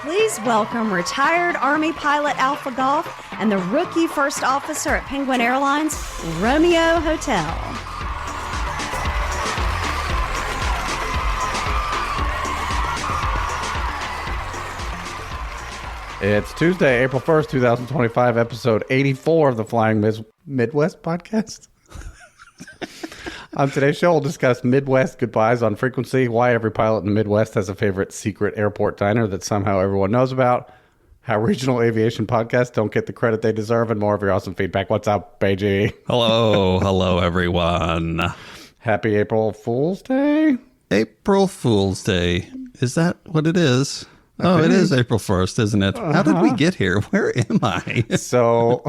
please welcome retired Army pilot Alpha Golf and the rookie first officer at Penguin Airlines, Romeo Hotel. It's Tuesday, April 1st, 2025, episode 84 of the Flying Midwest podcast. On today's show, we'll discuss Midwest goodbyes on frequency, why every pilot in the Midwest has a favorite secret airport diner that somehow everyone knows about, how regional aviation podcasts don't get the credit they deserve, and more of your awesome feedback. What's up, BG? Hello, everyone. Happy April Fool's Day? April Fool's Day. Is that what it is? Oh, it is April 1st, isn't it? How did we get here? Where am I? So,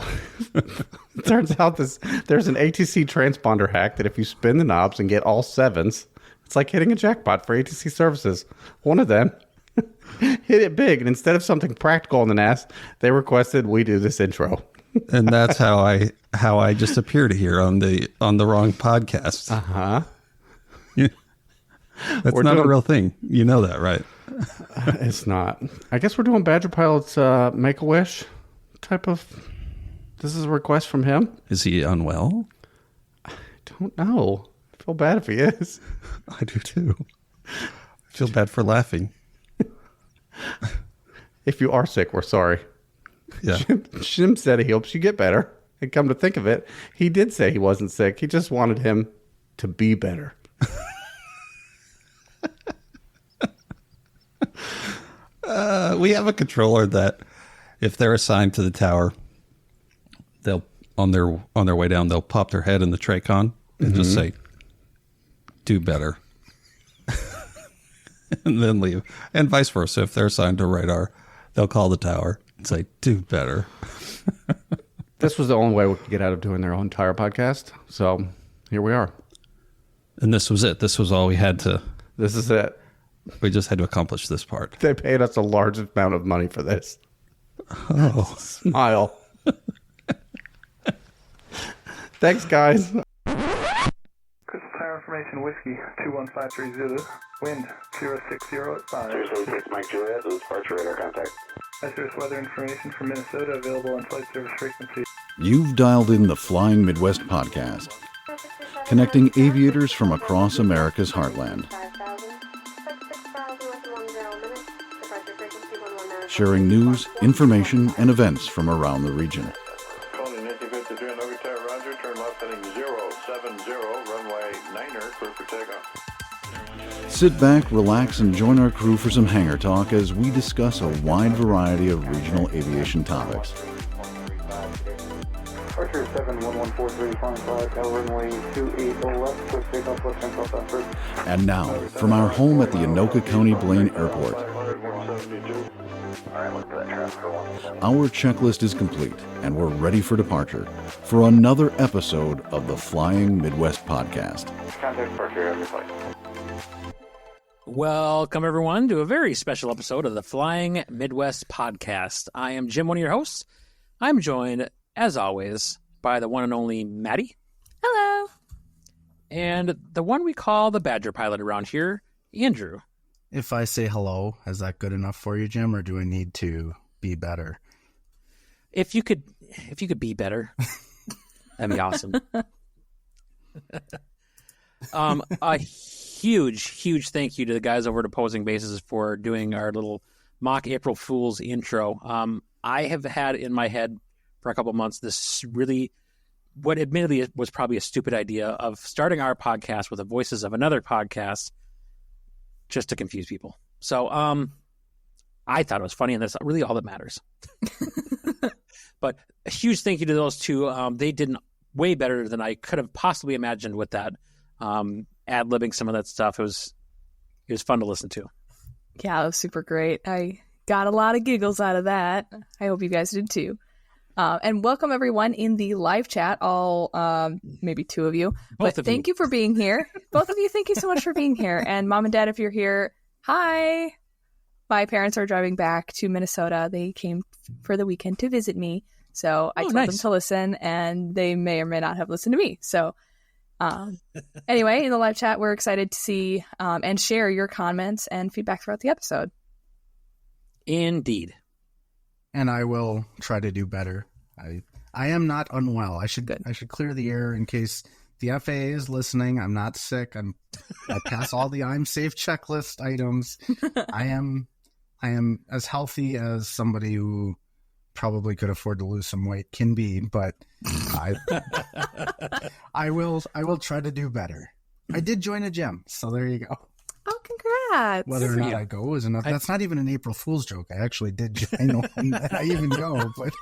it turns out there's an ATC transponder hack that if you spin the knobs and get all sevens, it's like hitting a jackpot for ATC services. One of them hit it big, and instead of something practical in the NAS, they requested we do this intro. And that's how I just appeared here on the wrong podcast. Uh-huh. That's not a real thing. You know that, right? It's not. I guess we're doing Badger Pilot's Make-A-Wish type of... This is a request from him. Is he unwell? I don't know. I feel bad if he is. I do too. I feel bad for laughing. If you are sick, we're sorry. Yeah. Jim said he hopes you get better. And come to think of it, he did say he wasn't sick. He just wanted him to be better. We have a controller that if they're assigned to the tower, they'll on their way down, they'll pop their head in the Tracon and just say, do better. And then leave. And vice versa. If they're assigned to radar, they'll call the tower and say, do better. This was the only way we could get out of doing their own entire podcast. So here we are. And this was it. This was all we had to. This is it. We just had to accomplish this part. They paid us a large amount of money for this. Oh. Smile. Thanks, guys. Crystal Tower Information Whiskey 21530. Wind 060 at 5. 076 Mike Juliet, this is departure radar contact. Hazardous weather information from Minnesota available on flight service frequency. You've dialed in the Flying Midwest podcast, connecting aviators from across America's heartland, sharing news, information, and events from around the region. Calling Nancy 53 on Oak Tower, Roger, turn left heading 070, runway 9er, clear for takeoff. Sit back, relax, and join our crew for some hangar talk as we discuss a wide variety of regional aviation topics. Departure 71143, flying 5, runway 28 left, clear takeoff, left hand south first. And now, from our home at the Anoka County Blaine Airport, our checklist is complete, and we're ready for departure for another episode of the Flying Midwest podcast. Contact departure on your flight. Welcome, everyone, to a very special episode of the Flying Midwest podcast. I am Jim, one of your hosts. I'm joined, as always, by the one and only Maddie. Hello. And the one we call the Badger pilot around here, Andrew. If I say hello, is that good enough for you, Jim, or do I need to be better? If you could be better, that'd be awesome. A huge thank you to the guys over at Opposing Bases for doing our little mock April Fool's intro. I have had in my head for a couple months this really, what admittedly was probably a stupid idea of starting our podcast with the voices of another podcast just to confuse people. So I thought it was funny, and that's really all that matters. But a huge thank you to those two. They did way better than I could have possibly imagined with that. Ad-libbing some of that stuff. It was fun to listen to. Yeah, it was super great. I got a lot of giggles out of that. I hope you guys did too. And welcome everyone in the live chat, all maybe two of you. But thank you for being here. Both of you, thank you so much for being here. And Mom and Dad, if you're here, hi. My parents are driving back to Minnesota. They came for the weekend to visit me. So I told them to listen, and they may or may not have listened to me. So anyway, in the live chat, we're excited to see and share your comments and feedback throughout the episode. Indeed. And I will try to do better. I am not unwell. I should clear the air in case the FAA is listening. I'm not sick. I pass all the I'm safe checklist items. I am as healthy as somebody who probably could afford to lose some weight can be, but I will try to do better. I did join a gym, so there you go. Oh, congrats. Whether or not I go is enough. That's not even an April Fool's joke. I actually did join one, and I even go, but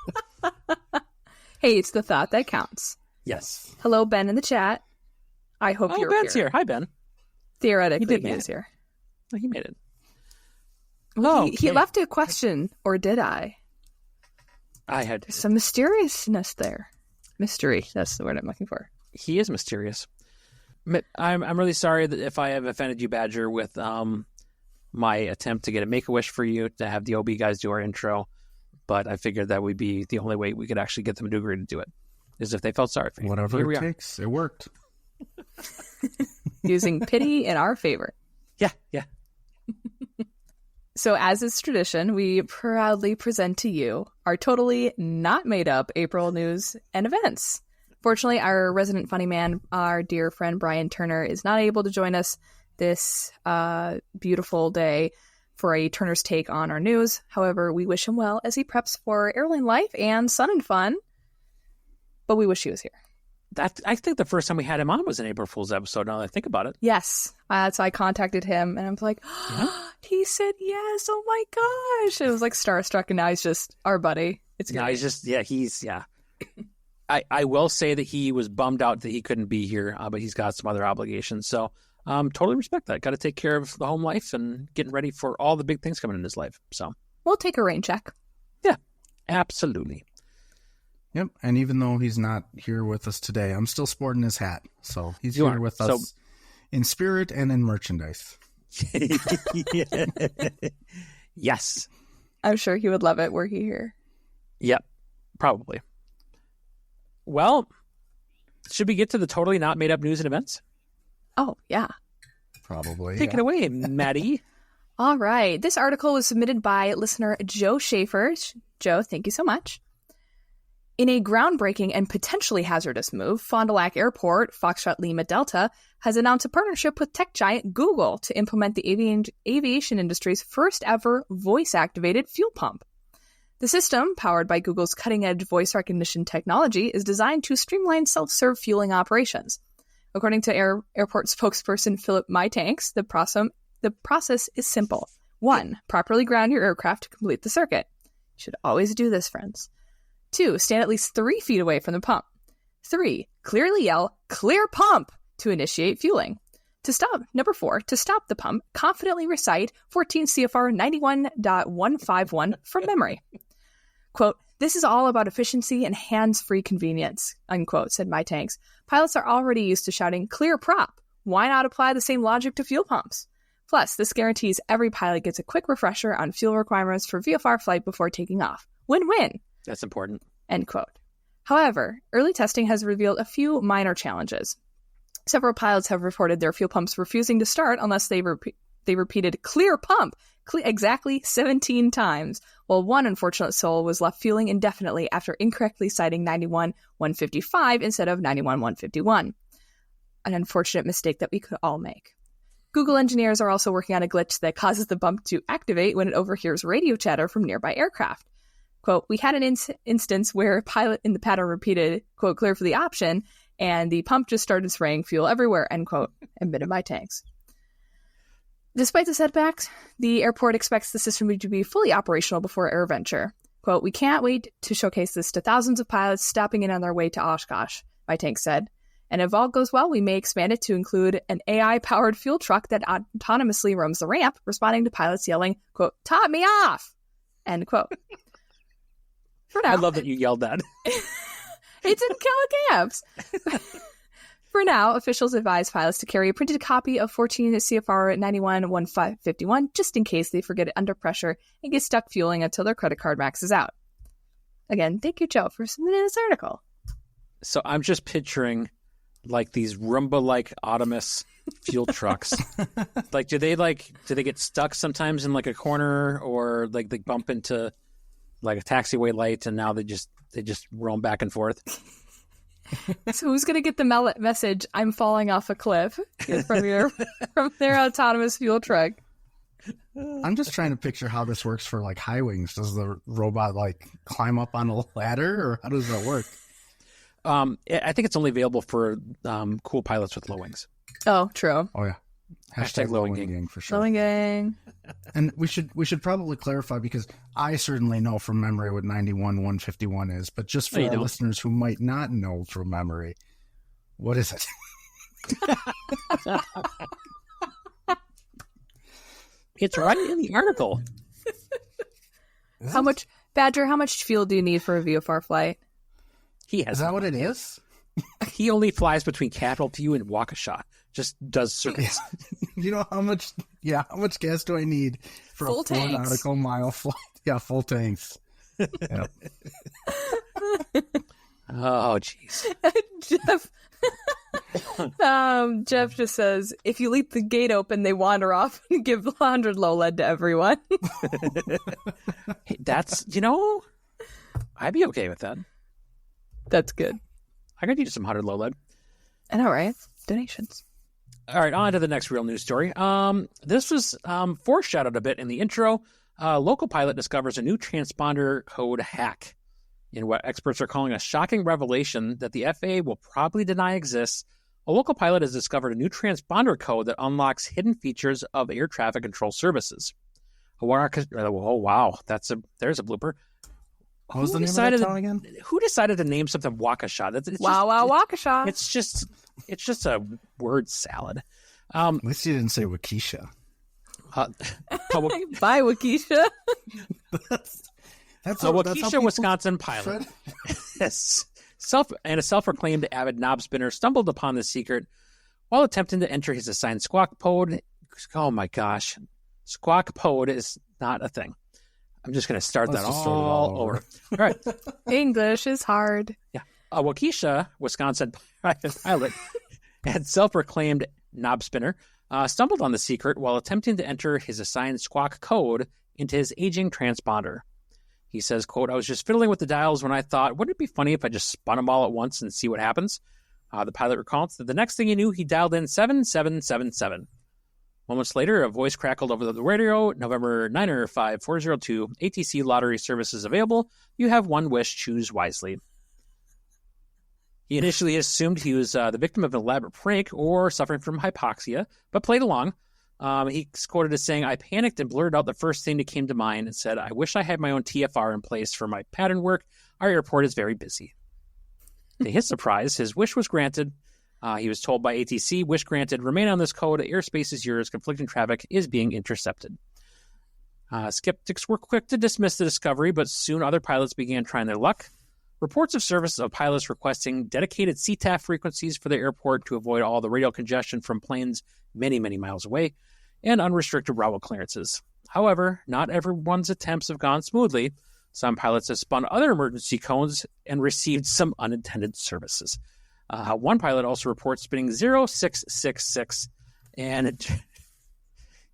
hey, it's the thought that counts. Yes. Hello, Ben in the chat. I hope you're Ben's here. Hi, Ben. Theoretically, he is here. Oh, he made it. Well, he left a question, or did I? I had There's some mysteriousness there. Mystery. That's the word I'm looking for. He is mysterious. I'm really sorry that if I have offended you, Badger, with my attempt to get a Make-A-Wish for you to have the OB guys do our intro, but I figured that would be the only way we could actually get them to agree to do it, is if they felt sorry for you. Whatever it takes. It worked. Using pity in our favor. Yeah. So as is tradition, we proudly present to you our totally not made up April news and events. Fortunately, our resident funny man, our dear friend Bryan Turner, is not able to join us this beautiful day for a Turner's take on our news. However, we wish him well as he preps for airline life and sun and fun. But we wish he was here. I think the first time we had him on was an April Fool's episode, now that I think about it. Yes. So I contacted him and I'm like, he said yes. Oh my gosh. It was like starstruck, and now he's just our buddy. It's good. Now he's just, I will say that he was bummed out that he couldn't be here, but he's got some other obligations. So totally respect that. Got to take care of the home life and getting ready for all the big things coming in his life. So we'll take a rain check. Yeah, absolutely. Yep. And even though he's not here with us today, I'm still sporting his hat. So he's here with us in spirit and in merchandise. Yes. I'm sure he would love it were he here. Yep, probably. Well, should we get to the totally not made up news and events? Oh, yeah. Probably. Take it away, Maddie. All right. This article was submitted by listener Joe Schaefer. Joe, thank you so much. In a groundbreaking and potentially hazardous move, Fond du Lac Airport, Foxtrot Lima Delta, has announced a partnership with tech giant Google to implement the aviation industry's first ever voice-activated fuel pump. The system, powered by Google's cutting-edge voice recognition technology, is designed to streamline self-serve fueling operations. According to airport spokesperson Philip Mytanks, the process is simple. 1. Properly ground your aircraft to complete the circuit. You should always do this, friends. 2. Stand at least 3 feet away from the pump. 3. Clearly yell, "Clear pump!" to initiate fueling. Number 4, to stop the pump, confidently recite 14 CFR 91.151 from memory. Quote, "This is all about efficiency and hands-free convenience," unquote, said Mytanks. Pilots are already used to shouting, "Clear prop." Why not apply the same logic to fuel pumps? Plus, this guarantees every pilot gets a quick refresher on fuel requirements for VFR flight before taking off. Win-win. That's important. End quote. However, early testing has revealed a few minor challenges. Several pilots have reported their fuel pumps refusing to start unless they repeated "clear pump" exactly 17 times, while one unfortunate soul was left fueling indefinitely after incorrectly citing 91.155 instead of 91.151. An unfortunate mistake that we could all make. Google engineers are also working on a glitch that causes the pump to activate when it overhears radio chatter from nearby aircraft. Quote, "We had an instance where a pilot in the pattern repeated, quote, "clear for the option," and the pump just started spraying fuel everywhere," end quote, admitted Mytanks. Despite the setbacks, the airport expects the system to be fully operational before AirVenture. Quote, "We can't wait to showcase this to thousands of pilots stopping in on their way to Oshkosh," Mytanks said. "And if all goes well, we may expand it to include an AI-powered fuel truck that autonomously roams the ramp, responding to pilots yelling, quote, 'Top me off!' End quote. For now, I love that you yelled that. It's in Calicaps. For now, officials advise pilots to carry a printed copy of 14 CFR 91.151 just in case they forget it under pressure and get stuck fueling until their credit card maxes out. Again, thank you, Joe, for submitting this article. So I'm just picturing like these Roomba-like autonomous fuel trucks. Like, do they get stuck sometimes in like a corner, or like they bump into like a taxiway light and now they just roam back and forth? So who's going to get the message, I'm falling off a cliff, from their autonomous fuel truck? I'm just trying to picture how this works for like high wings. Does the robot like climb up on a ladder, or how does that work? I think it's only available for cool pilots with low wings. Oh, true. Oh yeah. Hashtag low wing gang for sure. Low wing gang. And we should probably clarify, because I certainly know from memory what 91-151 is, but just for our listeners who might not know from memory, what is it? It's right in the article. How much fuel do you need for a VFR flight? Is that what it is? He only flies between Capitol View and Waukesha. Just does circles. You know how much gas do I need for full a 4 nautical mile flight? Yeah, full tanks. Yeah. Oh, jeez. Jeff just says, if you leave the gate open, they wander off and give 100 low lead to everyone. Hey, that's, I'd be okay with that. That's good. I could use some 100 low lead. I know, right? Donations. All right, on to the next real news story. This was foreshadowed a bit in the intro. Local pilot discovers a new transponder code hack in what experts are calling a shocking revelation that the FAA will probably deny exists. A local pilot has discovered a new transponder code that unlocks hidden features of air traffic control services. Oh, wow. There's a blooper. What was the name of that town again? Who decided to name something Waukesha? Waukesha. It's just a word salad. At least you didn't say Waukesha. Bye, Waukesha. That's Waukesha, Wisconsin pilot. A self-proclaimed avid knob spinner stumbled upon the secret while attempting to enter his assigned squawk code. Oh my gosh. Squawk code is not a thing. I'm just going to start that all over. All right. English is hard. Yeah. A Waukesha, Wisconsin pilot and self-proclaimed knob spinner stumbled on the secret while attempting to enter his assigned squawk code into his aging transponder. He says, quote, I was just fiddling with the dials when I thought, wouldn't it be funny if I just spun them all at once and see what happens? The pilot recalls that the next thing he knew, he dialed in 7777. Moments later, a voice crackled over the radio, November 9er 5402, ATC lottery services available. You have one wish, choose wisely. He initially assumed he was the victim of an elaborate prank or suffering from hypoxia, but played along. He's quoted as saying, I panicked and blurted out the first thing that came to mind and said, I wish I had my own TFR in place for my pattern work. Our airport is very busy. To his surprise, his wish was granted. He was told by ATC, wish granted, remain on this code, airspace is yours, conflicting traffic is being intercepted. Skeptics were quick to dismiss the discovery, but soon other pilots began trying their luck. Reports of service of pilots requesting dedicated CTAF frequencies for the airport to avoid all the radio congestion from planes many, many miles away, and unrestricted route clearances. However, not everyone's attempts have gone smoothly. Some pilots have spun other emergency codes and received some unintended services. One pilot also reports spinning 0666 and it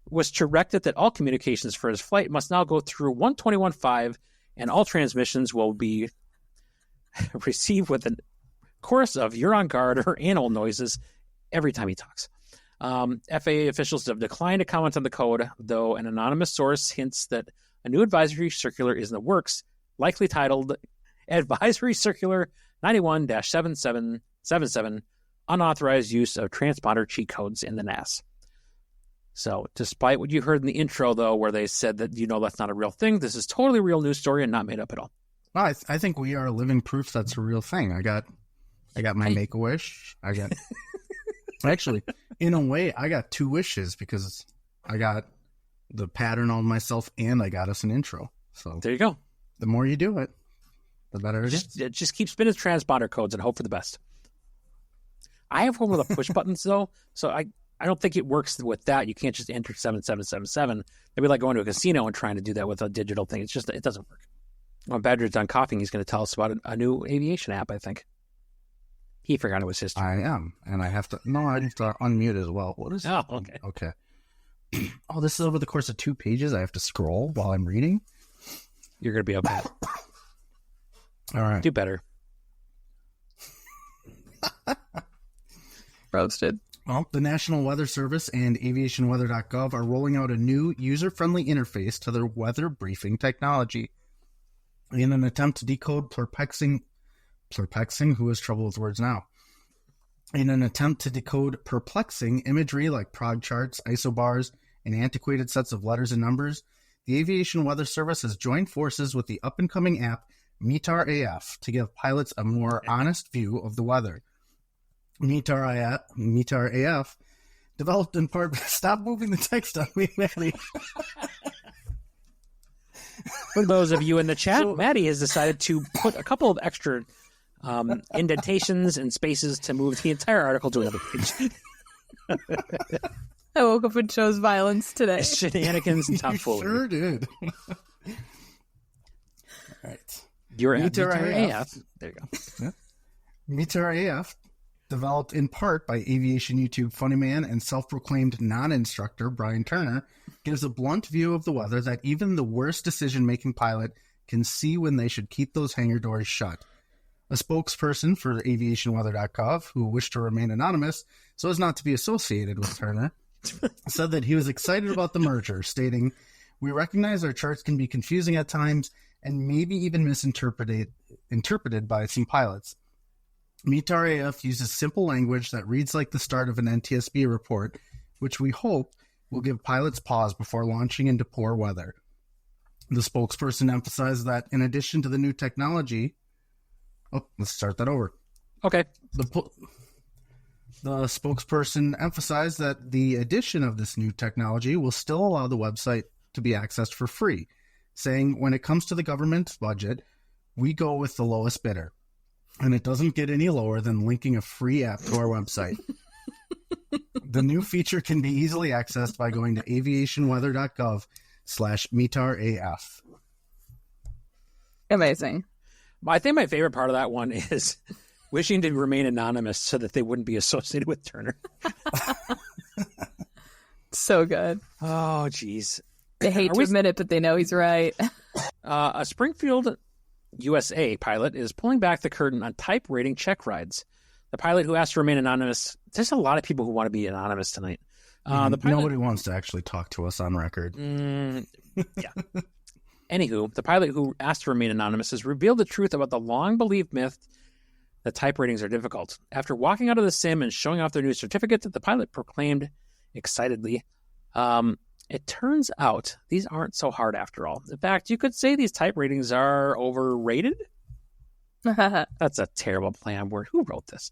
was directed that all communications for his flight must now go through 121.5 and all transmissions will be received with a chorus of you're on guard or animal noises every time he talks. FAA officials have declined to comment on the code, though an anonymous source hints that a new advisory circular is in the works, likely titled Advisory Circular 91-7777, Unauthorized Use of Transponder Cheat Codes in the NAS. So, despite what you heard in the intro, though, where they said that, that's not a real thing, this is totally a real news story and not made up at all. Well, I think we are living proof that's a real thing. I got my Make-A-Wish. I got... Actually, in a way, I got 2 wishes because I got the pattern on myself and I got us an intro. So there you go. The more you do it, the better it is. Just keep spinning transponder codes and hope for the best. I have one with a push buttons, though, so I don't think it works with that. You can't just enter 7777. Maybe like going to a casino and trying to do that with a digital thing. It doesn't work. When Badger's done coughing, he's going to tell us about a new aviation app, I think. He forgot it was history. I am, and I have to unmute as well. What is? Oh, okay. Okay. Oh, this is over the course of 2 pages. I have to scroll while I'm reading. You're gonna be okay. All right. Do better. Roasted. Well, the National Weather Service and aviationweather.gov are rolling out a new user-friendly interface to their weather briefing technology in an attempt to decode perplexing, who has trouble with words now? In an attempt to decode perplexing imagery like prog charts, isobars, and antiquated sets of letters and numbers, the Aviation Weather Service has joined forces with the up-and-coming app METAR AF to give pilots a more honest view of the weather. METAR AF, developed in part... Stop moving the text on me, Maddie. For those of you in the chat, Maddie has decided to put a couple of extra indentations and spaces to move the entire article to another page. I woke up and chose violence today. Shenanigans and tomfoolery. Sure did. All right. You're at METAR AF. There you go. Yeah. METAR AF, developed in part by aviation YouTube funny man and self-proclaimed non-instructor Bryan Turner, gives a blunt view of the weather that even the worst decision-making pilot can see when they should keep those hangar doors shut. A spokesperson for aviationweather.gov, who wished to remain anonymous so as not to be associated with Turner, said that he was excited about the merger, stating, "We recognize our charts can be confusing at times and maybe even interpreted by some pilots. METAR AF uses simple language that reads like the start of an NTSB report, which we hope will give pilots pause before launching into poor weather." The spokesperson emphasized that in addition to the new technology... Oh, let's start that over. Okay. The spokesperson emphasized that the addition of this new technology will still allow the website to be accessed for free, saying, "When it comes to the government's budget, we go with the lowest bidder. And it doesn't get any lower than linking a free app to our website." The new feature can be easily accessed by going to aviationweather.gov/METAR-AF. Amazing. I think my favorite part of that one is wishing to remain anonymous so that they wouldn't be associated with Turner. So good. Oh, geez. They hate to admit it, but they know he's right. A Springfield, USA pilot is pulling back the curtain on type rating check rides. The pilot who asked to remain anonymous. There's a lot of people who want to be anonymous tonight. Nobody wants to actually talk to us on record. Yeah. Anywho, the pilot who asked to remain anonymous has revealed the truth about the long-believed myth that type ratings are difficult. After walking out of the sim and showing off their new certificate, the pilot proclaimed excitedly, "It turns out these aren't so hard after all. In fact, you could say these type ratings are overrated." That's a terrible play on word. Who wrote this?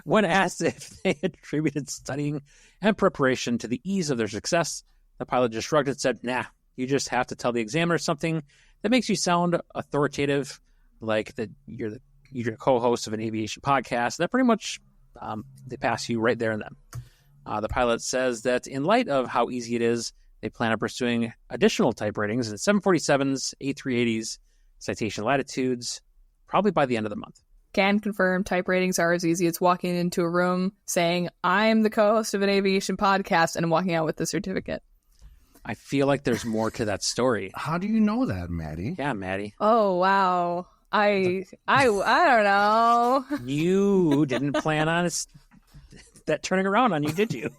When asked if they attributed studying and preparation to the ease of their success, the pilot just shrugged and said, "Nah, you just have to tell the examiner something that makes you sound authoritative, like that you're a co-host of an aviation podcast." That pretty much they pass you right there and then. The pilot says that in light of how easy it is, they plan on pursuing additional type ratings in 747s, A380s, citation latitudes, probably by the end of the month. Can confirm type ratings are as easy as walking into a room saying, "I'm the co-host of an aviation podcast," and walking out with the certificate. I feel like there's more to that story. How do you know that, Maddie? Yeah, Maddie. Oh, wow. I don't know. You didn't plan on that turning around on you, did you?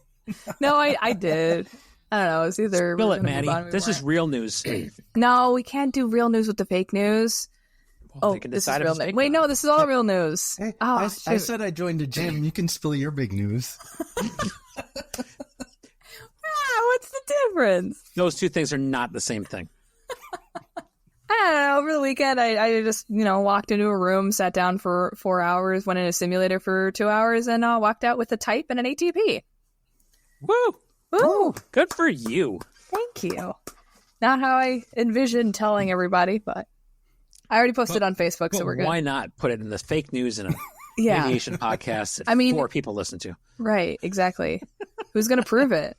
No, I did. I don't know. It's either... Spill it, Maddie. This is real news. No, we can't do real news with the fake news. Well, this is real news. Wait, no, this is all real news. Hey, I said I joined a gym. You can spill your big news. What's the difference? Those two things are not the same thing. I don't know. Over the weekend, I just, walked into a room, sat down for 4 hours, went in a simulator for 2 hours, and walked out with a type and an ATP. Woo! Woo! Good for you. Thank you. Not how I envisioned telling everybody, but I already posted on Facebook, so we're good. Why not put it in the fake news in an aviation podcast that 4 people listen to? Right, exactly. Who's going to prove it?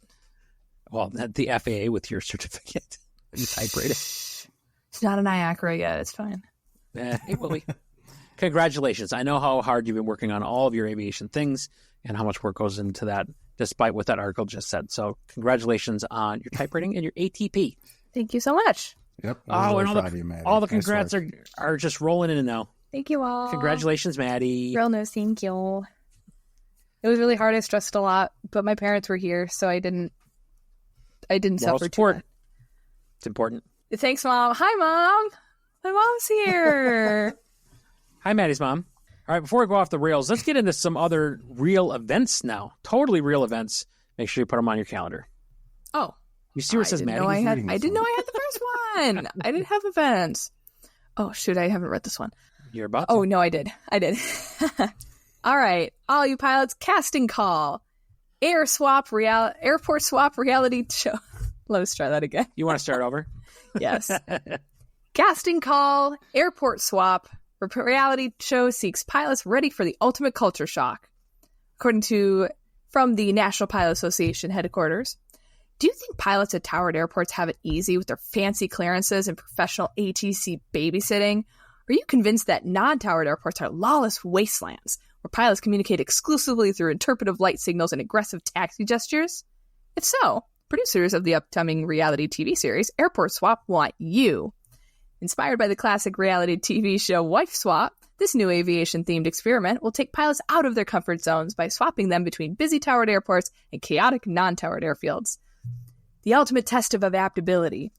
Well, the FAA with your certificate. You type rated. It's not an IACRA yet. It's fine. Hey, Willie. congratulations. I know how hard you've been working on all of your aviation things and how much work goes into that, despite what that article just said. So congratulations on your type rating and your ATP. Thank you so much. Yep. Oh, and all the Nice congrats work. are just rolling in now. Thank you all. Congratulations, Maddie. Real news, thank you. It was really hard. I stressed a lot, but my parents were here, so I didn't suffer too much. It's important. Thanks, Mom. Hi, Mom. My mom's here. Hi, Maddie's mom. All right, before we go off the rails, let's get into some other real events now. Totally real events. Make sure you put them on your calendar. Oh. You see where it says Maddie? I didn't know I had the first one. I didn't have events. Oh, shoot. I haven't read this one. You're about to. Oh, no, I did. All right. All you pilots, casting call. Airport swap reality show. Let's try that again. You want to start over? Yes. Casting call. Airport swap. Reality show seeks pilots ready for the ultimate culture shock. According to from the National Pilot Association headquarters. Do you think pilots at towered airports have it easy with their fancy clearances and professional ATC babysitting? Are you convinced that non-towered airports are lawless wastelands where pilots communicate exclusively through interpretive light signals and aggressive taxi gestures? If so, producers of the upcoming reality TV series Airport Swap want you. Inspired by the classic reality TV show Wife Swap, this new aviation-themed experiment will take pilots out of their comfort zones by swapping them between busy towered airports and chaotic non-towered airfields. The ultimate test of adaptability.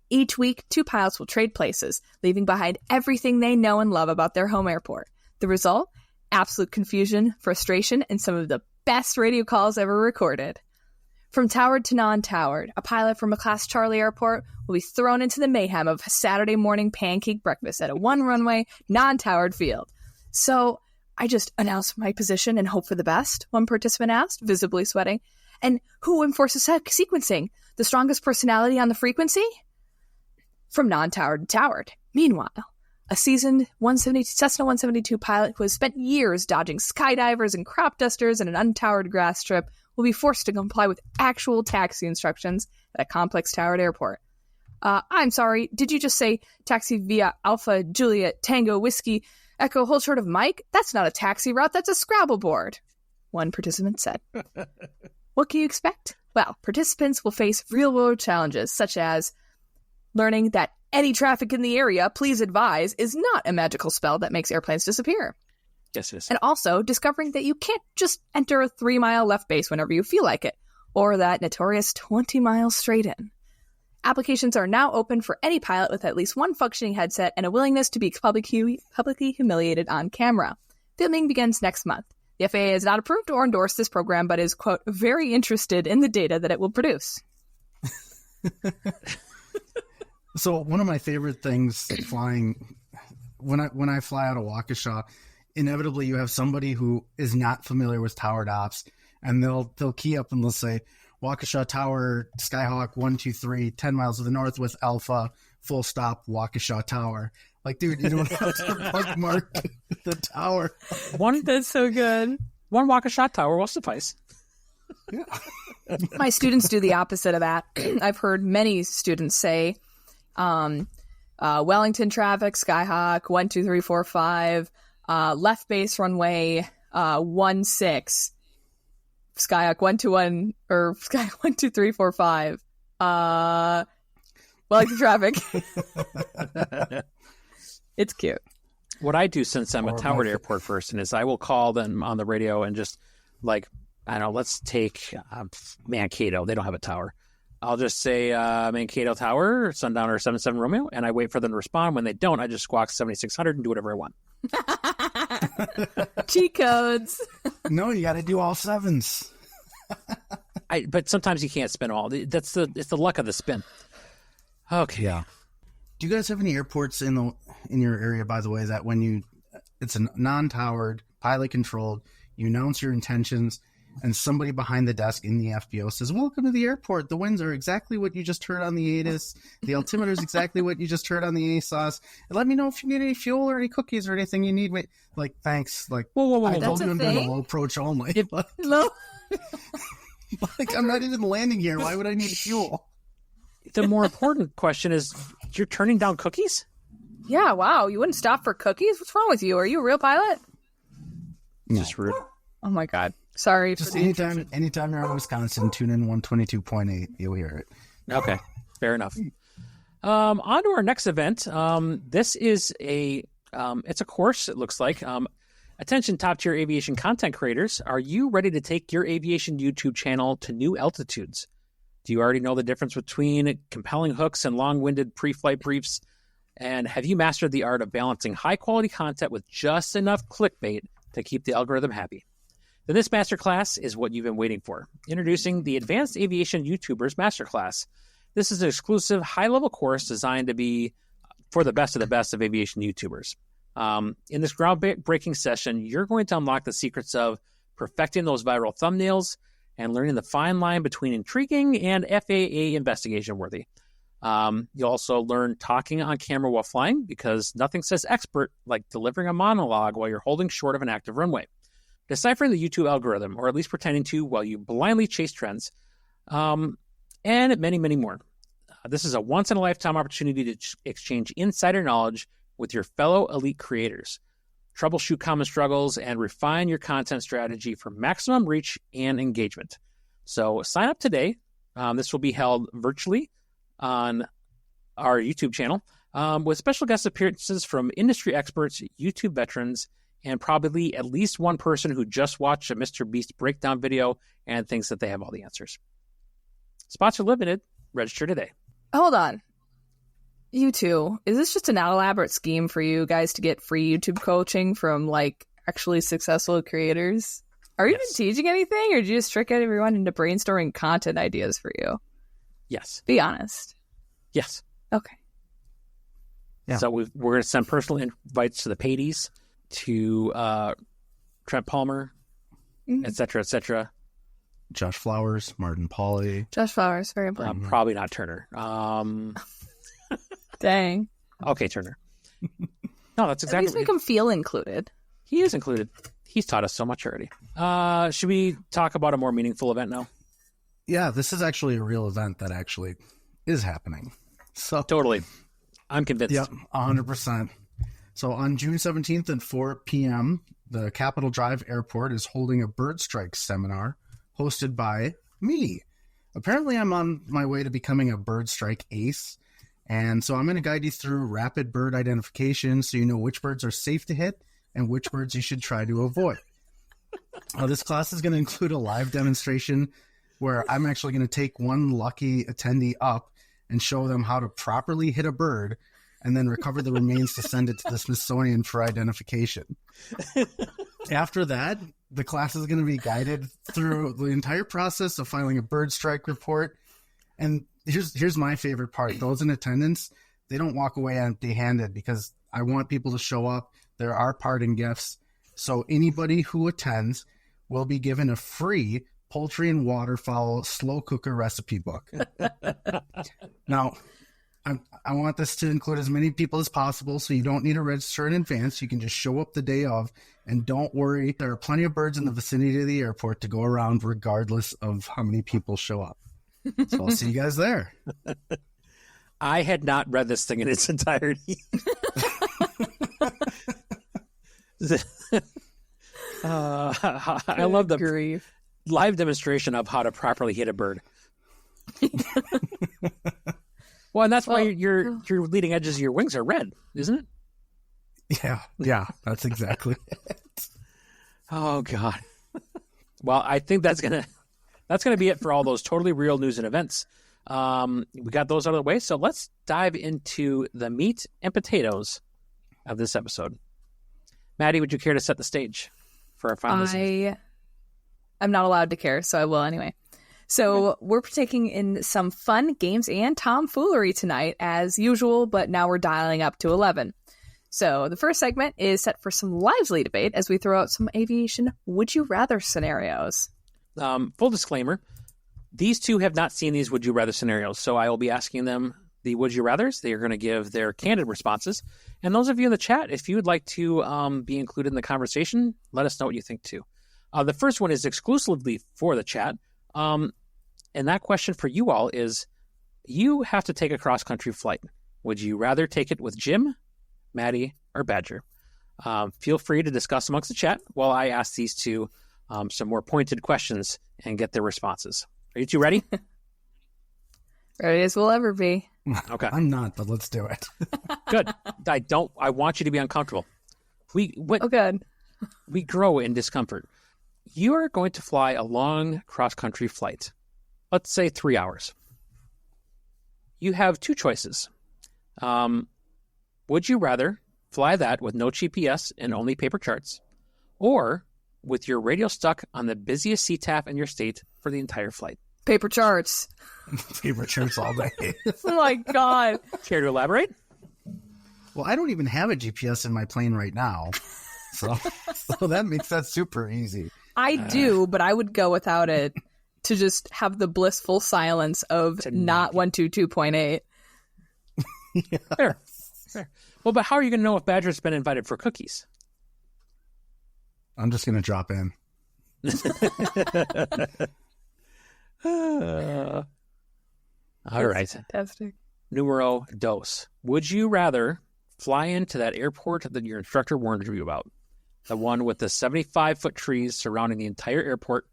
Each week, 2 pilots will trade places, leaving behind everything they know and love about their home airport. The result? Absolute confusion, frustration, and some of the best radio calls ever recorded. From towered to non-towered, a pilot from a Class Charlie airport will be thrown into the mayhem of a Saturday morning pancake breakfast at a one-runway, non-towered field. So, I just announced my position and hope for the best, one participant asked, visibly sweating. And who enforces sequencing? The strongest personality on the frequency? From non-towered to towered. Meanwhile, a seasoned Cessna 172 pilot who has spent years dodging skydivers and crop dusters in an untowered grass strip will be forced to comply with actual taxi instructions at a complex towered airport. I'm sorry, did you just say taxi via Alpha, Juliet, Tango, Whiskey, Echo, hold short of Mike? That's not a taxi route, that's a Scrabble board, one participant said. What can you expect? Well, participants will face real-world challenges, such as learning that any traffic in the area, please advise, is not a magical spell that makes airplanes disappear. Yes, it is. And also discovering that you can't just enter a 3-mile left base whenever you feel like it, or that notorious 20 miles straight in. Applications are now open for any pilot with at least one functioning headset and a willingness to be publicly humiliated on camera. Filming begins next month. The FAA has not approved or endorsed this program, but is, quote, very interested in the data that it will produce. So one of my favorite things flying, when I fly out of Waukesha, inevitably you have somebody who is not familiar with towered ops, and they'll key up and they'll say, Waukesha Tower, Skyhawk 123, 10 miles to the north with Alpha, full stop, Waukesha Tower. Like, dude, you don't have to bookmark the tower. That's so good. One Waukesha Tower will suffice. Yeah. My students do the opposite of that. I've heard many students say, Wellington traffic, Skyhawk 12345, left base runway 16, Skyhawk 121 or Skyhawk 12345. Wellington traffic. It's cute. What I do, since I'm a towered airport person, is I will call them on the radio and just, like, I don't know, let's take Mankato. They don't have a tower. I'll just say Mankato Tower, Sundowner 77 Romeo, and I wait for them to respond. When they don't, I just squawk 7600 and do whatever I want. Cheat codes. No, you got to do all 7s. But sometimes you can't spin all. It's the luck of the spin. Okay. Yeah. Do you guys have any airports in your area, by the way, that when it's a non-towered, pilot controlled, you announce your intentions, and somebody behind the desk in the FBO says, welcome to the airport. The winds are exactly what you just heard on the ATIS. The altimeter is exactly what you just heard on the ASOS. And let me know if you need any fuel or any cookies or anything you need. Like, thanks. Like, whoa. I told you I'm doing a low approach only. Low. Like, I'm not even landing here. Why would I need fuel? The more important question is, you're turning down cookies? Yeah, wow. You wouldn't stop for cookies? What's wrong with you? Are you a real pilot? Just rude. Oh my God. Sorry. Just anytime you're in Wisconsin, tune in 122.8. You'll hear it. Okay, fair enough. On to our next event. This is it's a course, it looks like. Attention top-tier aviation content creators. Are you ready to take your aviation YouTube channel to new altitudes? Do you already know the difference between compelling hooks and long-winded pre-flight briefs? And have you mastered the art of balancing high-quality content with just enough clickbait to keep the algorithm happy? Then this masterclass is what you've been waiting for. Introducing the Advanced Aviation YouTubers Masterclass. This is an exclusive high-level course designed to be for the best of aviation YouTubers. In this groundbreaking session, you're going to unlock the secrets of perfecting those viral thumbnails and learning the fine line between intriguing and FAA investigation worthy. You'll also learn talking on camera while flying, because nothing says expert like delivering a monologue while you're holding short of an active runway. Deciphering the YouTube algorithm, or at least pretending to, while you blindly chase trends, and many, many more. This is a once-in-a-lifetime opportunity to exchange insider knowledge with your fellow elite creators, troubleshoot common struggles, and refine your content strategy for maximum reach and engagement. So sign up today. This will be held virtually on our YouTube channel with special guest appearances from industry experts, YouTube veterans, and probably at least one person who just watched a Mr. Beast breakdown video and thinks that they have all the answers. Spots are limited. Register today. Hold on. You two, is this just an elaborate scheme for you guys to get free YouTube coaching from, like, actually successful creators? Are you even teaching anything, or do you just trick everyone into brainstorming content ideas for you? Yes. Be honest. Yes. Okay. Yeah. So we're going to send personal invites to the Padies, to Trent Palmer, et cetera, Josh Flowers, Martin Pauly. Josh Flowers, very important. Probably not Turner. Dang. Okay, Turner. No, that's At exactly. least make him feel included. He is included. He's taught us so much already. Should we talk about a more meaningful event now? Yeah, this is actually a real event that actually is happening. So Totally. I'm convinced. Yep, 100%. So on June 17th at 4 p.m., the Capitol Drive Airport is holding a bird strike seminar hosted by me. Apparently, I'm on my way to becoming a bird strike ace. And so I'm going to guide you through rapid bird identification so you know which birds are safe to hit and which birds you should try to avoid. This class is going to include a live demonstration where I'm actually going to take one lucky attendee up and show them how to properly hit a bird and then recover the remains to send it to the Smithsonian for identification. After that, the class is going to be guided through the entire process of filing a bird strike report. And here's my favorite part. Those in attendance, they don't walk away empty-handed because I want people to show up. There are parting gifts. So anybody who attends will be given a free poultry and waterfowl slow cooker recipe book. Now, I want this to include as many people as possible, so you don't need to register in advance. You can just show up the day of, and don't worry. There are plenty of birds in the vicinity of the airport to go around regardless of how many people show up. So I'll see you guys there. I had not read this thing in its entirety. I love the grief. Live demonstration of how to properly hit a bird. Well, and that's why your leading edges of your wings are red, isn't it? Yeah, that's exactly it. Oh God. Well, I think that's gonna be it for all those totally real news and events. We got those out of the way, so let's dive into the meat and potatoes of this episode. Maddie, would you care to set the stage for our final listeners? I'm not allowed to care, so I will anyway. So we're partaking in some fun games and tomfoolery tonight, as usual, but now we're dialing up to 11. So the first segment is set for some lively debate as we throw out some aviation would you rather scenarios. Full disclaimer, these two have not seen these would you rather scenarios, so I will be asking them the would you rathers. They are going to give their candid responses. And those of you in the chat, if you would like to be included in the conversation, let us know what you think too. The first one is exclusively for the chat. And that question for you all is, you have to take a cross-country flight. Would you rather take it with Jim, Maddie, or Badger? Feel free to discuss amongst the chat while I ask these two some more pointed questions and get their responses. Are you two ready? Ready as we'll ever be. Okay. I'm not, but let's do it. Good. I want you to be uncomfortable. Oh, good. We grow in discomfort. You are going to fly a long cross-country flight. Let's say 3 hours. You have two choices. Would you rather fly that with no GPS and only paper charts, or with your radio stuck on the busiest CTAF in your state for the entire flight? Paper charts. Paper charts all day. Oh my God. Care to elaborate? Well, I don't even have a GPS in my plane right now. So that makes that super easy. I do, but I would go without it to just have the blissful silence of not 122.8. Yeah. Fair. Well, but how are you going to know if Badger's been invited for cookies? I'm just going to drop in. All right. Fantastic. Numero dos. Would you rather fly into that airport that your instructor warned you about? The one with the 75-foot trees surrounding the entire airport,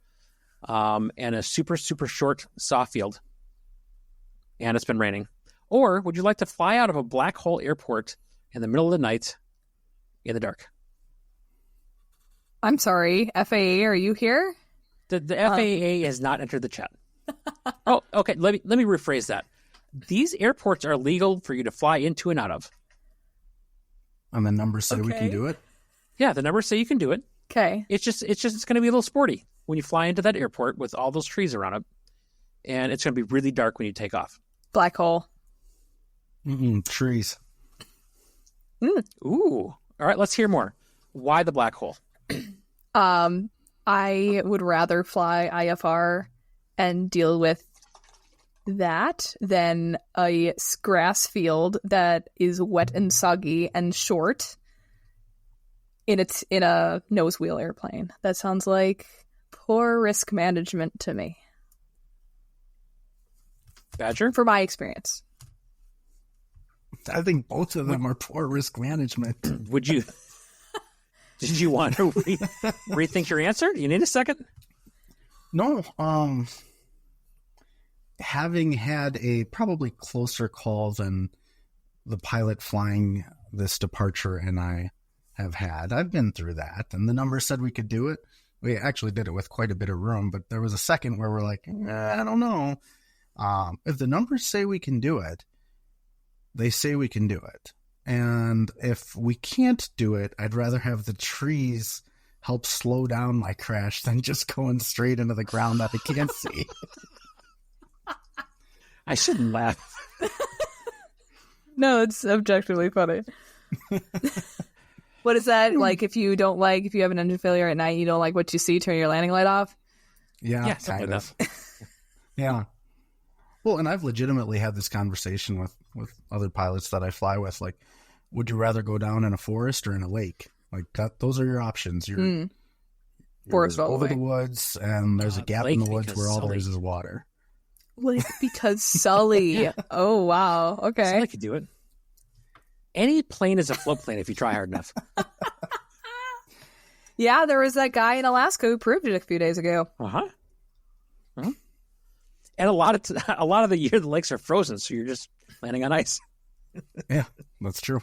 and a super, super short soft field, and it's been raining. Or would you like to fly out of a black hole airport in the middle of the night in the dark? I'm sorry, FAA, are you here? The FAA has not entered the chat. Oh, okay. Let me rephrase that. These airports are legal for you to fly into and out of. And the numbers say we can do it? Yeah, the numbers say you can do it. Okay. It's going to be a little sporty when you fly into that airport with all those trees around it. And it's going to be really dark when you take off. Black hole. Trees. Ooh. All right, let's hear more. Why the black hole? I would rather fly IFR and deal with that than a grass field that is wet and soggy and short in a nose wheel airplane. That sounds like poor risk management to me. Badger? For my experience. I think both of them are poor risk management. Would you... Did you want to rethink your answer? Do you need a second? No. Having had a probably closer call than the pilot flying this departure and I have had, I've been through that. And the number said we could do it. We actually did it with quite a bit of room, but there was a second where we're like, I don't know. If the numbers say we can do it, they say we can do it. And if we can't do it, I'd rather have the trees help slow down my crash than just going straight into the ground that I can't see. I shouldn't laugh. No, it's objectively funny. What is that? Like if you have an engine failure at night, you don't like what you see, turn your landing light off? Yeah, kind of. Yeah. Well, and I've legitimately had this conversation with other pilots that I fly with. Like, would you rather go down in a forest or in a lake? Like those are your options. You're forest over the woods, and there's a gap in the woods where all there is water. Lake because Sully. Yeah. Oh wow. Okay. I could do it. Any plane is a float plane if you try hard enough. Yeah, there was that guy in Alaska who proved it a few days ago. Uh-huh. And a lot of the year the lakes are frozen, so you're just landing on ice. Yeah, that's true.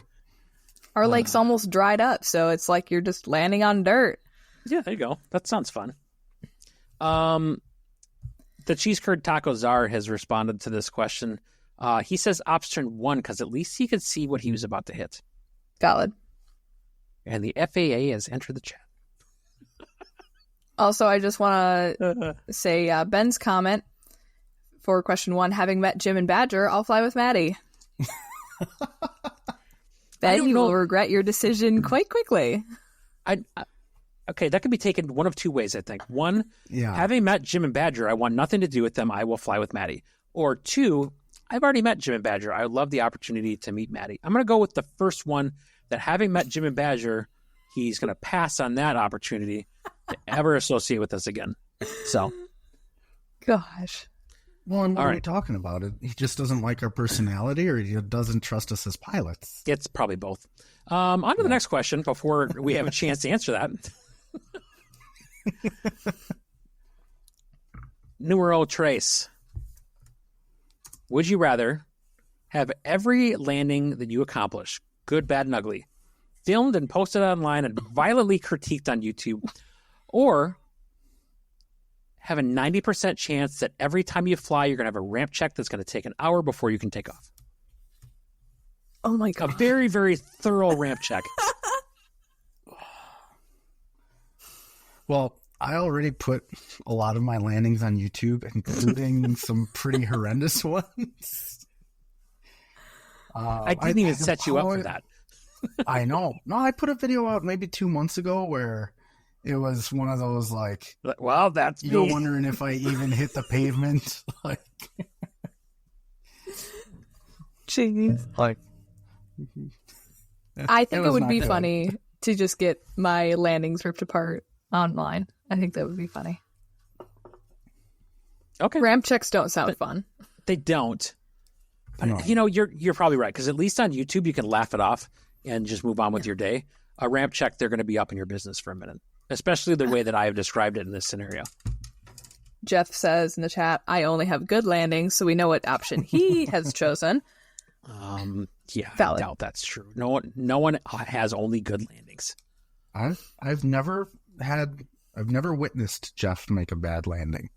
Our lake's almost dried up, so it's like you're just landing on dirt. Yeah, there you go. That sounds fun. The cheese curd taco czar has responded to this question. He says option 1 because at least he could see what he was about to hit. Valid. And the FAA has entered the chat. Also, I just want to say Ben's comment for question 1, having met Jim and Badger, I'll fly with Maddie. Ben, you will regret your decision quite quickly. Okay, that could be taken one of two ways, I think. One, having met Jim and Badger, I want nothing to do with them. I will fly with Maddie. Or 2, I've already met Jim and Badger. I would love the opportunity to meet Maddie. I'm going to go with the first one, that having met Jim and Badger, he's going to pass on that opportunity to ever associate with us again. So, gosh. Well, and what All are right. we talking about? He just doesn't like our personality, or he doesn't trust us as pilots. It's probably both. On to the next question before we have a chance to answer that. Numero tres. Would you rather have every landing that you accomplish, good, bad, and ugly, filmed and posted online and violently critiqued on YouTube, or have a 90% chance that every time you fly, you're going to have a ramp check that's going to take an hour before you can take off? Oh my A god. very, very thorough ramp check. Well, I already put a lot of my landings on YouTube, including some pretty horrendous ones. I didn't even set you up for that. I know. No, I put a video out maybe 2 months ago where it was one of those like, well, that's you're me. wondering if I even hit the pavement. Like, Jeez. like I think it was would not be good. funny to just get my landings ripped apart online. I think that would be funny. Okay. Ramp checks don't sound fun. They don't. But, No. you know, you're probably right, because at least on YouTube, you can laugh it off and just move on with your day. A ramp check, they're going to be up in your business for a minute, especially the way that I have described it in this scenario. Jeff says in the chat, I only have good landings, so we know what option he has chosen. Yeah, Valid. I doubt that's true. No one has only good landings. I've never witnessed Jeff make a bad landing.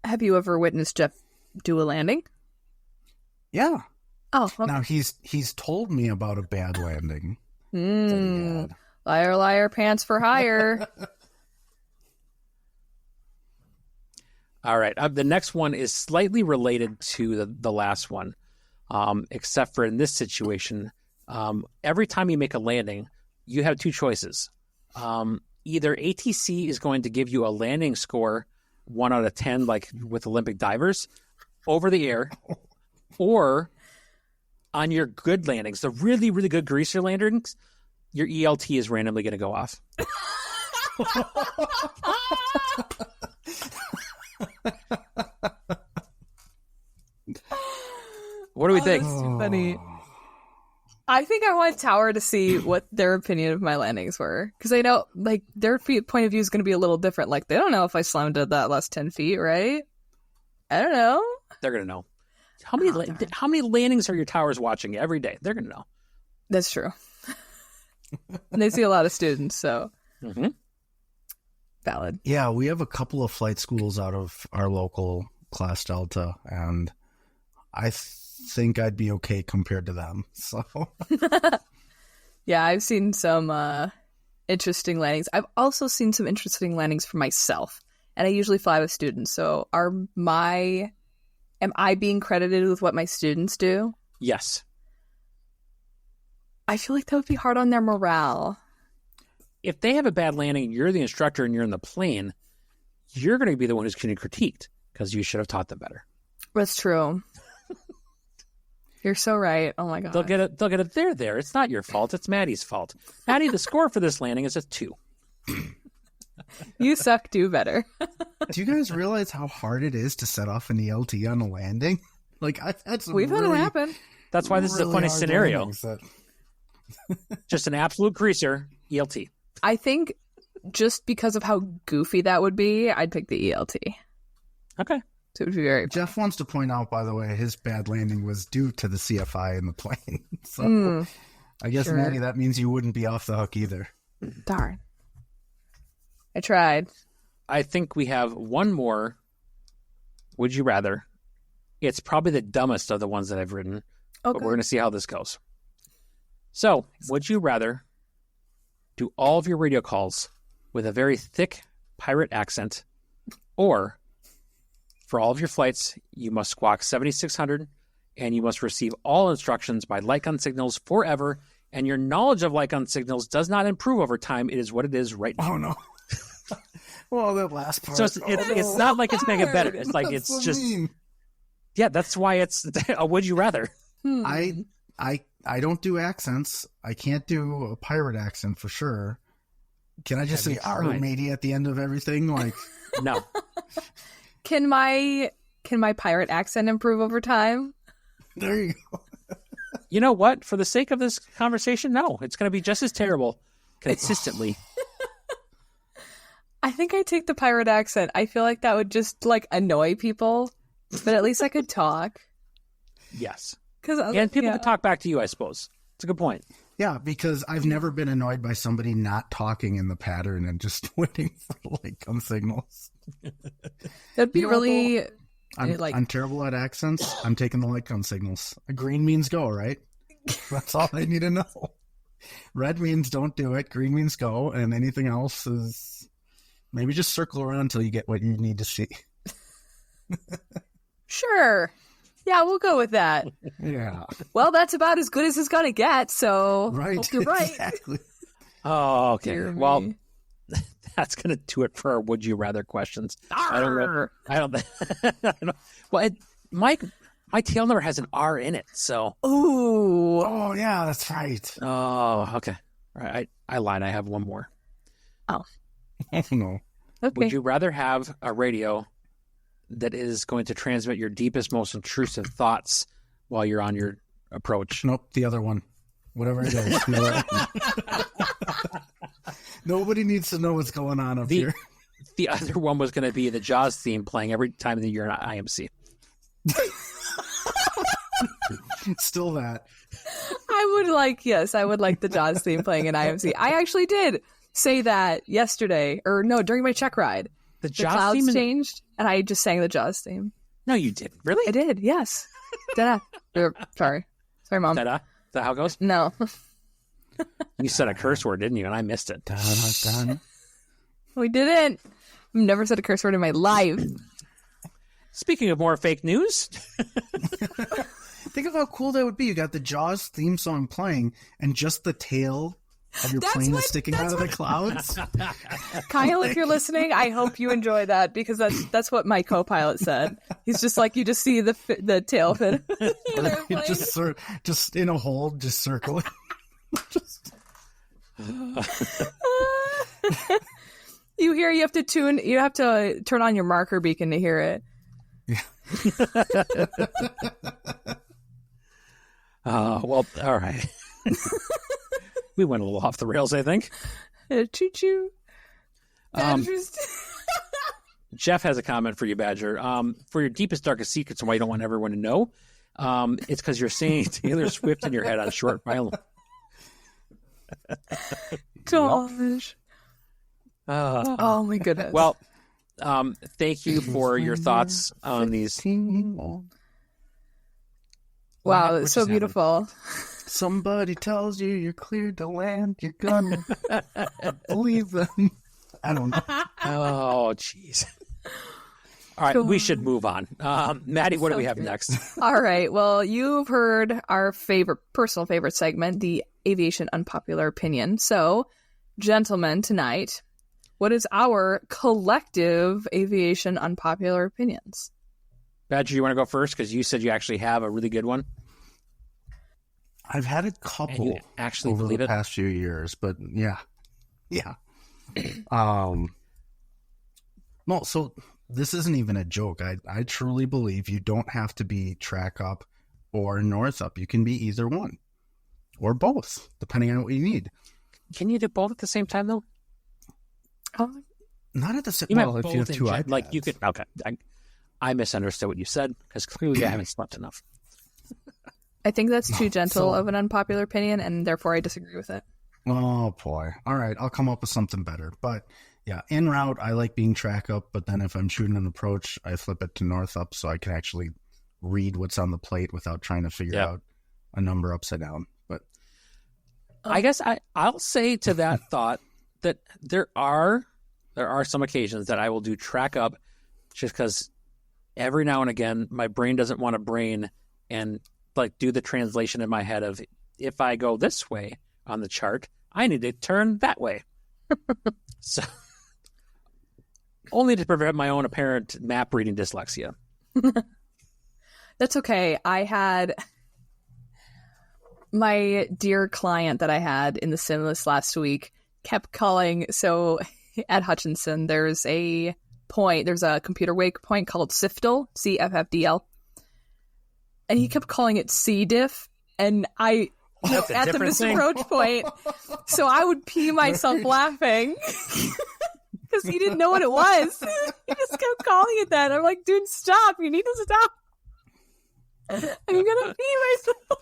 Have you ever witnessed Jeff do a landing? Yeah. Oh, okay. Now he's told me about a bad landing. that he had. Liar, liar, pants for hire. All right. The next one is slightly related to the last one, except for in this situation, every time you make a landing, you have two choices. Either ATC is going to give you a landing score 1 out of 10, like with Olympic divers, over the air, or on your good landings, the really, really good greaser landings, your ELT is randomly going to go off. What do we think? That's too funny. I think I want Tower to see what their opinion of my landings were. Because I know, like, their point of view is going to be a little different. Like, they don't know if I slammed at that last 10 feet, right? I don't know. They're going to know. How many landings are your towers watching every day? They're going to know. That's true. And they see a lot of students, so. Mm-hmm. Valid. Yeah, we have a couple of flight schools out of our local class Delta, and I think I'd be okay compared to them. So Yeah, I've seen some interesting landings. I've also seen some interesting landings for myself. And I usually fly with students. So am I being credited with what my students do? Yes. I feel like that would be hard on their morale. If they have a bad landing and you're the instructor and you're in the plane, you're going to be the one who's getting critiqued because you should have taught them better. That's true. You're so right. Oh my god. They'll get it. They're there. It's not your fault. It's Maddie's fault. Maddie, the score for this landing is a 2. You suck. Do better. do you guys realize how hard it is to set off an ELT on a landing? Like, I've had some We've had it happen. That's why this is a really funny hard scenario. landings that- Just an absolute greaser, ELT. I think just because of how goofy that would be, I'd pick the ELT. Okay. So it would be very. Jeff wants to point out, by the way, his bad landing was due to the CFI in the plane. So I guess, sure. Maddie, that means you wouldn't be off the hook either. Darn. I tried. I think we have one more. Would you rather? It's probably the dumbest of the ones that I've written, but we're going to see how this goes. So, would you rather do all of your radio calls with a very thick pirate accent, or for all of your flights, you must squawk 7600 and you must receive all instructions by light gun signals forever, and your knowledge of light gun signals does not improve over time. It is what it is right now. Oh, no. Well, that last part. So it's not like it's going to get better. It's like That's it's so just mean. yeah. That's why it's a would you rather. I don't do accents. I can't do a pirate accent for sure. Can I just say "Arr, matey" at the end of everything? Like, No, Can my pirate accent improve over time? There you go. You know what? For the sake of this conversation, no. It's going to be just as terrible consistently. I think I take the pirate accent. I feel like that would just like annoy people, but at least I could talk. Yes. And people could talk back to you, I suppose. It's a good point. Yeah, because I've never been annoyed by somebody not talking in the pattern and just waiting for like come signals. That'd be really... I'm terrible at accents. I'm taking the light come signals. A green means go, right? That's all I need to know. Red means don't do it. Green means go. And anything else is maybe just circle around until you get what you need to see. Sure. Yeah, we'll go with that. Yeah. Well, that's about as good as it's going to get, so right. Hope you're right. Exactly. Oh, okay. Dear Well, me. that's going to do it for our Would You Rather questions. I don't. Well, my tail number has an R in it, so. Ooh. Oh, yeah, that's right. Oh, okay. All right. I lied. I have one more. Oh. No. Okay. Would you rather have a radio that is going to transmit your deepest, most intrusive thoughts while you're on your approach? Nope, the other one. Whatever it is. Nobody needs to know what's going on up here. The other one was going to be the Jaws theme playing every time that you're in IMC. Still that. I would like the Jaws theme playing in IMC. I actually did say that yesterday, or no, during my check ride. The Jaws clouds theme changed, and I just sang the Jaws theme. No, you didn't. Really? I did, yes. Da-da. Sorry, Mom. Da-da? Is that how it goes? No. You said a curse word, didn't you? And I missed it. We didn't. I've never said a curse word in my life. Speaking of more fake news. Think of how cool that would be. You got the Jaws theme song playing, and just the tail of your plane is sticking out of the clouds. Kyle, if you're listening, I hope you enjoy that, because that's what my co-pilot said. He's just like, you just see the tail fin. just in a hole, just circling. You have to turn on your marker beacon to hear it. Yeah. Well, all right. We went a little off the rails, I think. Choo-choo. Jeff has a comment for you, Badger. For your deepest, darkest secrets and why you don't want everyone to know, it's because you're singing Taylor Swift in your head on short violin. Gosh. Oh my goodness. Well, thank you for your thoughts on these. Wow, it's so beautiful. Somebody tells you you're cleared to land, you're gonna believe them. I don't know. Oh, jeez. All right, we should move on. Maddie, what do we have next? All right. Well, you've heard our personal favorite segment, the aviation unpopular opinion. So, gentlemen, tonight, what is our collective aviation unpopular opinions? Badger, you want to go first? Because you said you actually have a really good one. I've had a couple actually over believe the it? past few years, but yeah. No, so this isn't even a joke. I truly believe you don't have to be track up or north up. You can be either one or both, depending on what you need. Can you do both at the same time, though? Not at the same time. Well, if you have two iPads. Like you could. Okay, I misunderstood what you said because clearly I haven't slept enough. I think that's too gentle of an unpopular opinion, and therefore I disagree with it. Oh boy! All right, I'll come up with something better. But yeah, en route I like being track up, but then if I'm shooting an approach, I flip it to north up so I can actually read what's on the plate without trying to figure out a number upside down. But I guess I'll say to that thought that there are some occasions that I will do track up just because every now and again my brain doesn't want to brain and like do the translation in my head of if I go this way on the chart, I need to turn that way. So only to prevent my own apparent map reading dyslexia. That's okay. I had my dear client that I had in the sim list last week kept calling. So at Hutchinson, there's a point. There's a computer waypoint called CFDL, CFFDL, and he kept calling it C-diff, and I at the misapproach point, so I would pee myself laughing because he didn't know what it was. He just kept calling it that. I'm like, dude, stop! You need to stop. I'm gonna pee myself.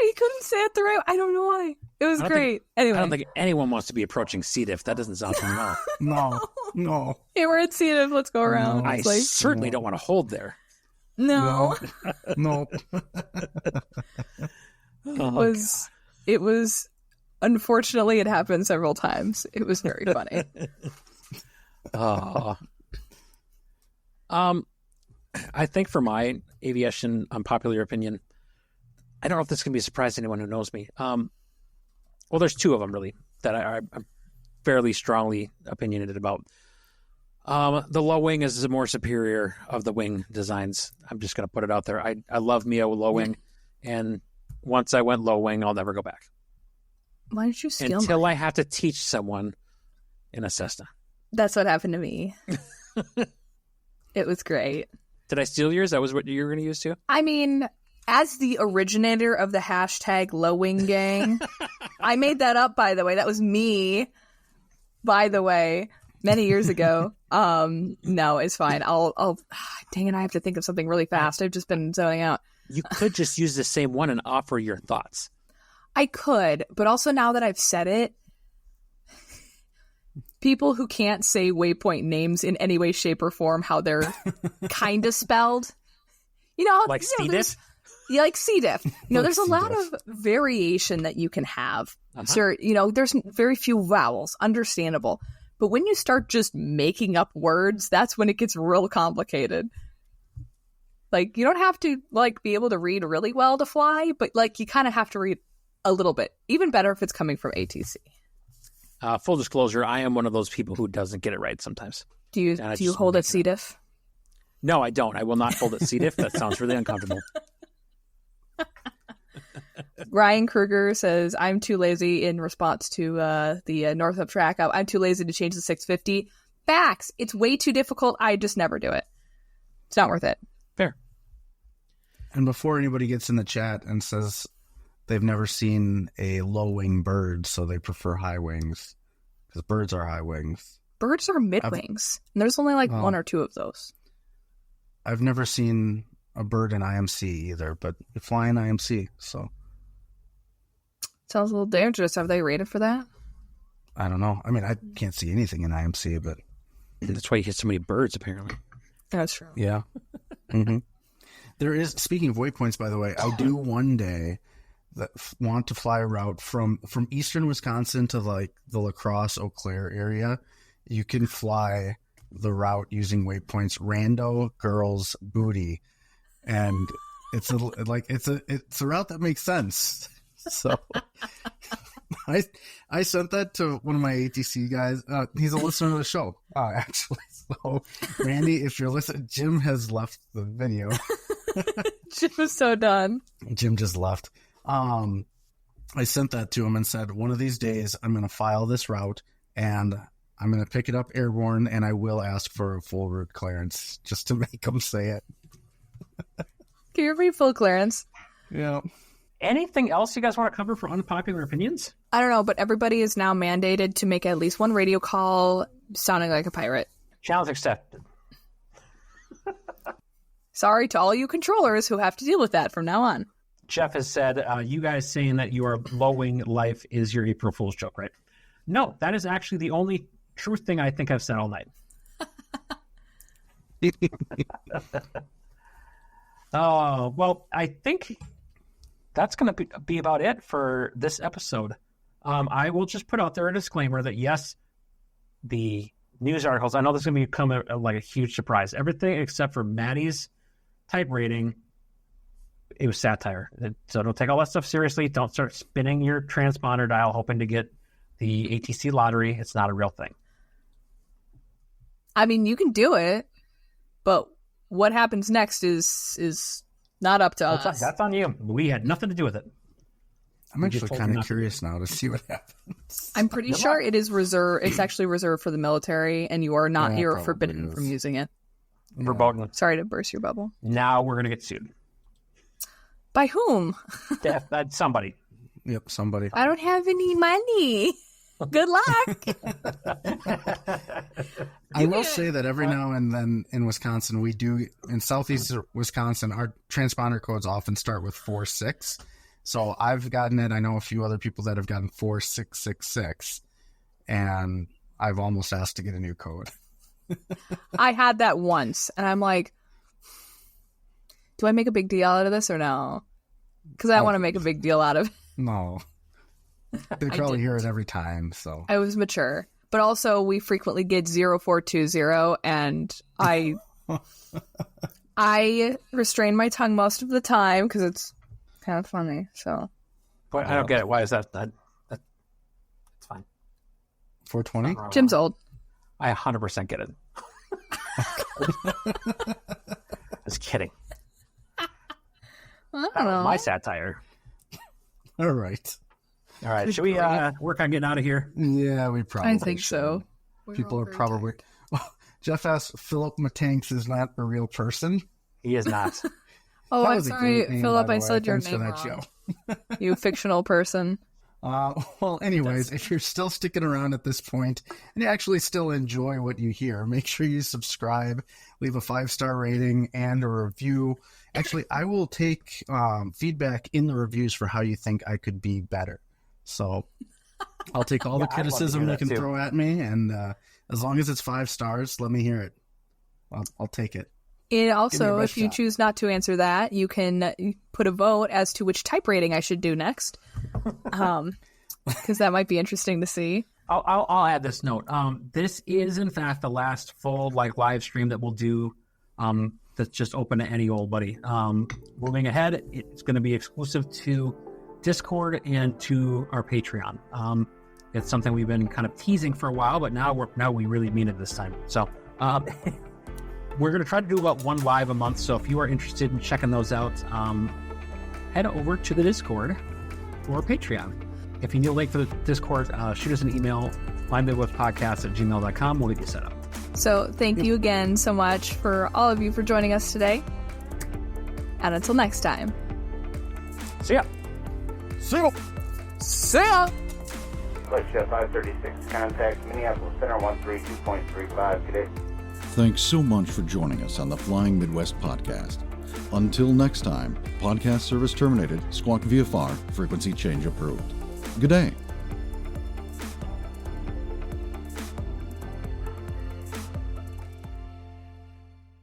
He couldn't say it the right way. I don't know why. It was great. Anyway. I don't think anyone wants to be approaching C. diff. That doesn't sound fun at all. No. Hey, we're at C. diff. Let's go around. I certainly don't want to hold there. No. It was unfortunately it happened several times. It was very funny. I think for my aviation unpopular opinion, I don't know if this can be a surprise to anyone who knows me. Well, there's two of them really that I'm fairly strongly opinionated about. The low wing is the more superior of the wing designs. I'm just going to put it out there. I love Mio low wing, and once I went low wing, I'll never go back. Why did you steal until I have to teach someone in a Cessna? That's what happened to me. It was great. Did I steal yours? That was what you were going to use too? I mean, as the originator of the hashtag low wing gang, I made that up, by the way. That was me, by the way, many years ago. No, it's fine. Dang it, I have to think of something really fast. I've just been zoning out. You could just use the same one and offer your thoughts. I could, but also now that I've said it, people who can't say waypoint names in any way, shape, or form, how they're kind of spelled, like C-diff? Yeah, like C-diff. There's a lot of variation that you can have. So, there's very few vowels, understandable. But when you start just making up words, that's when it gets real complicated. Like, you don't have to, be able to read really well to fly, but, you kind of have to read a little bit. Even better if it's coming from ATC. Full disclosure, I am one of those people who doesn't get it right sometimes. Do you hold at C-diff? No, I don't. I will not hold at C-diff. That sounds really uncomfortable. Ryan Kruger says, I'm too lazy in response to the Northrop track. I'm too lazy to change the 650. Facts. It's way too difficult. I just never do it. It's not worth it. Fair. And before anybody gets in the chat and says they've never seen a low wing bird, so they prefer high wings, because birds are high wings. Birds are mid wings. And there's only one or two of those. I've never seen a bird in IMC either, but you fly in IMC, so. Sounds a little dangerous. Have they rated for that? I don't know. I mean, I can't see anything in IMC, but. That's why you hit so many birds, apparently. That's true. Yeah. Mm-hmm. There is, speaking of waypoints, by the way, I do one day want to fly a route from eastern Wisconsin to the La Crosse, Eau Claire area. You can fly the route using waypoints Rando Girls Booty, and it's a route that makes sense. So I sent that to one of my ATC guys. He's a listener to the show, actually. So Randy, if you're listening, Jim has left the video. Jim is so done. Jim just left. I sent that to him and said, one of these days I'm going to file this route and I'm going to pick it up airborne, and I will ask for a full route clearance just to make him say it. Can you read full clearance? Yeah. Anything else you guys want to cover for unpopular opinions? I don't know, but everybody is now mandated to make at least one radio call sounding like a pirate. Challenge accepted. Sorry to all you controllers who have to deal with that from now on. Jeff has said, you guys saying that your low-wing life is your April Fool's joke, right? No, that is actually the only true thing I think I've said all night. Oh, well, I think that's going to be about it for this episode. I will just put out there a disclaimer that, yes, the news articles, I know this is going to become a huge surprise. Everything except for Maddie's type rating, it was satire. So don't take all that stuff seriously. Don't start spinning your transponder dial hoping to get the ATC lottery. It's not a real thing. I mean, you can do it, but what happens next is not up to us. That's on you. We had nothing to do with it. I'm actually kind of curious now to see what happens. I'm pretty sure it is reserved. It's actually reserved for the military, and you are not. You're forbidden from using it. Verboten. Sorry to burst your bubble. Now we're gonna get sued. By whom? Somebody. Yep, somebody. I don't have any money. Good luck. I will say that every now and then in Wisconsin, we do, in southeast Wisconsin, our transponder codes often start with 46. So I've gotten it. I know a few other people that have gotten 4666, and I've almost asked to get a new code. I had that once, and I'm like, do I make a big deal out of this or no? Because I don't want to make a big deal out of it. No. They probably hear it every time, so. I was mature. But also, we frequently get 0420, and I restrain my tongue most of the time because it's kind of funny, so. But I don't get it. Why is that? It's fine. 420? Jim's old. I 100% get it. Just kidding. I don't know. My satire. All right. All right. Should we work on getting out of here? Yeah, we probably I think should. so. People are probably... Jeff asked, Philip Matanks is not a real person. He is not. Oh, That I'm was a sorry, great name, Philip. by the I way. said your Thanks for name that, wrong. Joe. You fictional person. Well, anyways, if you're still sticking around at this point and you actually still enjoy what you hear, make sure you subscribe, leave a 5-star rating and a review. Actually, I will take feedback in the reviews for how you think I could be better. So I'll take all the criticism you can throw at me, and as long as it's 5 stars, let me hear it. I'll take it. And also, best if you shot. choose not to answer that, you can put a vote as to which type rating I should do next. Because that might be interesting to see. I'll add this note. This is, in fact, the last full live stream that we'll do that's just open to any old buddy. Moving ahead, it's going to be exclusive to Discord and to our Patreon. It's something we've been kind of teasing for a while, but now we really mean it this time. So we're going to try to do about 1 live a month. So if you are interested in checking those out, head over to the Discord or Patreon. If you need a link for the Discord, shoot us an email, flymidwestpodcast@gmail.com. We'll get you set up. So thank you again so much for all of you for joining us today. And until next time. See ya. See you. See ya. Flight Chef 536, contact Minneapolis Center 132.35. Good day. Thanks so much for joining us on the Flying Midwest podcast. Until next time, podcast service terminated, squawk VFR, frequency change approved. Good day.